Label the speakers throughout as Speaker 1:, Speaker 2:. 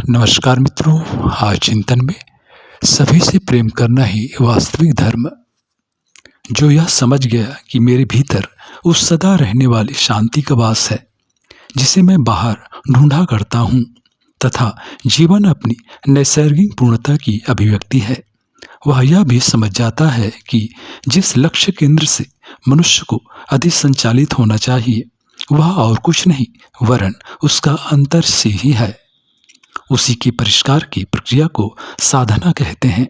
Speaker 1: नमस्कार मित्रों। आज चिंतन में सभी से प्रेम करना ही वास्तविक धर्म। जो यह समझ गया कि मेरे भीतर उस सदा रहने वाली शांति का वास है जिसे मैं बाहर ढूंढा करता हूँ तथा जीवन अपनी नैसर्गिक पूर्णता की अभिव्यक्ति है, वह यह भी समझ जाता है कि जिस लक्ष्य केंद्र से मनुष्य को अधिसंचालित होना चाहिए वह और कुछ नहीं वरन उसका अंतर से ही है। उसी के परिष्कार की प्रक्रिया को साधना कहते हैं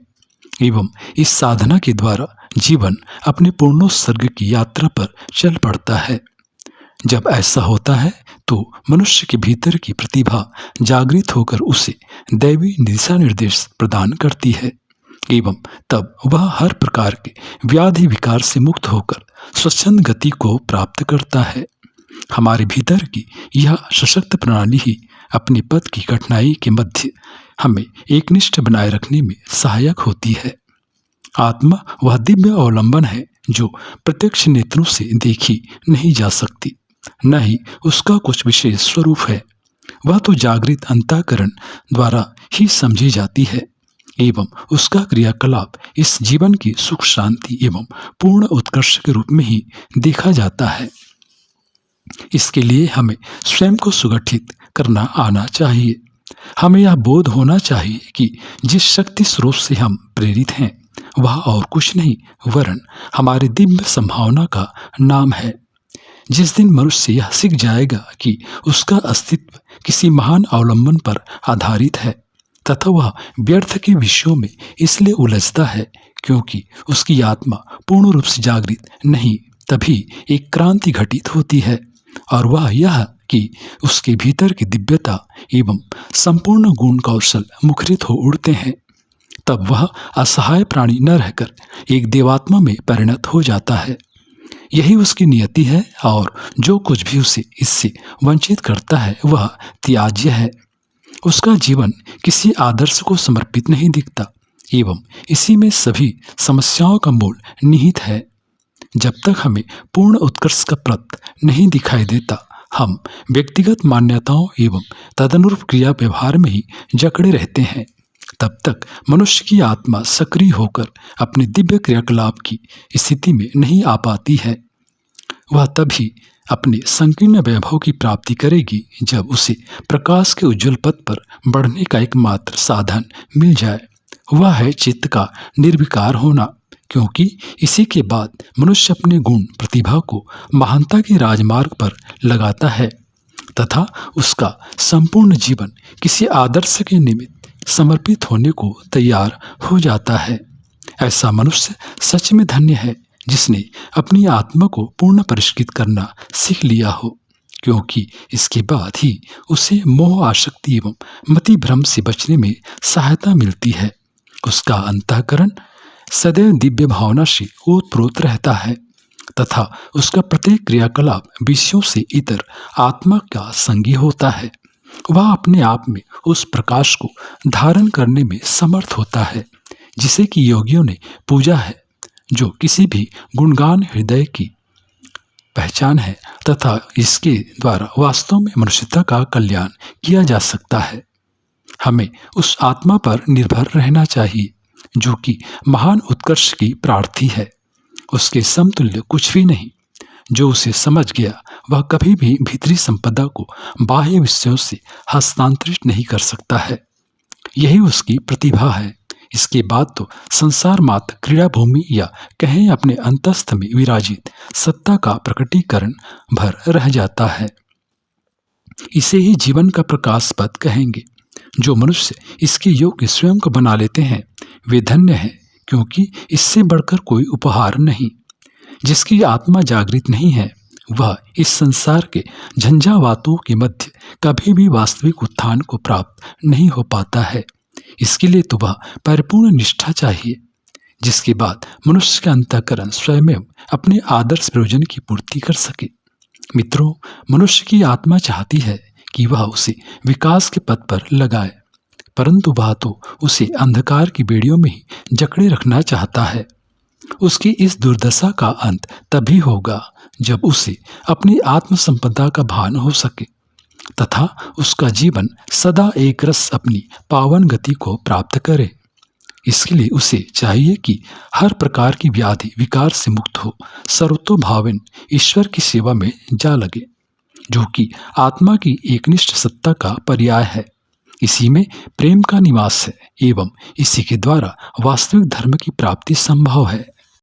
Speaker 1: एवं इस साधना के द्वारा जीवन अपने पूर्णोत्सर्ग की यात्रा पर चल पड़ता है। जब ऐसा होता है तो मनुष्य के भीतर की प्रतिभा जागृत होकर उसे दैवी दिशा निर्देश प्रदान करती है एवं तब वह हर प्रकार के व्याधि विकार से मुक्त होकर स्वच्छंद गति को प्राप्त करता है। हमारे भीतर की यह सशक्त प्रणाली ही अपने पद की कठिनाई के मध्य हमें एकनिष्ठ बनाए रखने में सहायक होती है। आत्मा वह दिव्य अवलंबन है जो प्रत्यक्ष नेत्रों से देखी नहीं जा सकती, न ही उसका कुछ विशेष स्वरूप है। वह तो जागृत अंतःकरण द्वारा ही समझी जाती है एवं उसका क्रियाकलाप इस जीवन की सुख शांति एवं पूर्ण उत्कर्ष के रूप में ही देखा जाता है। इसके लिए हमें स्वयं को सुगठित करना आना चाहिए। हमें यह बोध होना चाहिए कि जिस शक्ति स्रोत से हम प्रेरित हैं वह और कुछ नहीं वरन हमारे दिव्य संभावना का नाम है। जिस दिन मनुष्य यह सीख जाएगा कि उसका अस्तित्व किसी महान अवलंबन पर आधारित है तथा वह व्यर्थ के विषयों में इसलिए उलझता है क्योंकि उसकी आत्मा पूर्ण रूप से जागृत नहीं, तभी एक क्रांति घटित होती है और वह यह कि उसके भीतर की दिव्यता एवं संपूर्ण गुण कौशल मुखरित हो उड़ते हैं। तब वह असहाय प्राणी न रहकर एक देवात्मा में परिणत हो जाता है। यही उसकी नियति है और जो कुछ भी उसे इससे वंचित करता है वह त्याज्य है। उसका जीवन किसी आदर्श को समर्पित नहीं दिखता एवं इसी में सभी समस्याओं का मूल निहित है। जब तक हमें पूर्ण उत्कर्ष का प्रत नहीं दिखाई देता हम व्यक्तिगत मान्यताओं एवं तदनुरूप क्रिया व्यवहार में ही जकड़े रहते हैं। तब तक मनुष्य की आत्मा सक्रिय होकर अपने दिव्य क्रियाकलाप की स्थिति में नहीं आ पाती है। वह तभी अपने संकीर्ण वैभव की प्राप्ति करेगी जब उसे प्रकाश के उज्ज्वल पथ पर बढ़ने का एकमात्र साधन मिल जाए, वह है चित्त का निर्विकार होना, क्योंकि इसी के बाद मनुष्य अपने गुण प्रतिभा को महानता के राजमार्ग पर लगाता है तथा उसका संपूर्ण जीवन किसी आदर्श के निमित्त समर्पित होने को तैयार हो जाता है। ऐसा मनुष्य सच में धन्य है जिसने अपनी आत्मा को पूर्ण परिष्कृत करना सीख लिया हो, क्योंकि इसके बाद ही उसे मोह आसक्ति एवं मति भ्रम से बचने में सहायता मिलती है। उसका अंतःकरण सदैव दिव्य भावना से ओतप्रोत रहता है तथा उसका प्रत्येक क्रियाकलाप विषयों से इतर आत्मा का संगी होता है। वह अपने आप में उस प्रकाश को धारण करने में समर्थ होता है जिसे कि योगियों ने पूजा है, जो किसी भी गुणगान हृदय की पहचान है तथा इसके द्वारा वास्तव में मनुष्यता का कल्याण किया जा सकता है। हमें उस आत्मा पर निर्भर रहना चाहिए जो कि महान उत्कर्ष की प्रार्थी है। उसके समतुल्य कुछ भी नहीं। जो उसे समझ गया वह कभी भी भीतरी संपदा को बाह्य विषयों से हस्तांतरित नहीं कर सकता है। यही उसकी प्रतिभा है। इसके बाद तो संसार मात्र क्रीड़ा भूमि या कहें अपने अंतस्थ में विराजित सत्ता का प्रकटीकरण भर रह जाता है। इसे ही जीवन का प्रकाश पथ कहेंगे। जो मनुष्य इसके योग्य स्वयं को बना लेते हैं वे धन्य हैं, क्योंकि इससे बढ़कर कोई उपहार नहीं। जिसकी आत्मा जागृत नहीं है वह इस संसार के झंझावातों के मध्य कभी भी वास्तविक उत्थान को प्राप्त नहीं हो पाता है। इसके लिए तो वह परिपूर्ण निष्ठा चाहिए, जिसके बाद मनुष्य का अंतःकरण स्वयं अपने आदर्श प्रयोजन की पूर्ति कर सके। मित्रों, मनुष्य की आत्मा चाहती है कि वह उसे विकास के पथ पर लगाए, परंतु वह तो उसे अंधकार की बेड़ियों में ही जकड़े रखना चाहता है। उसकी इस दुर्दशा का अंत तभी होगा जब उसे अपनी आत्म संपदा का भान हो सके। तथा उसका जीवन सदा एक रस अपनी पावन गति को प्राप्त करे। इसके लिए उसे चाहिए कि हर प्रकार की व्याधि विकार से मुक्त हो, सर्वतोभावेन ईश्वर की सेवा में जा लगे, जो कि आत्मा की एकनिष्ठ सत्ता का पर्याय है। इसी में प्रेम का निवास है एवं इसी के द्वारा वास्तविक धर्म की प्राप्ति संभव है।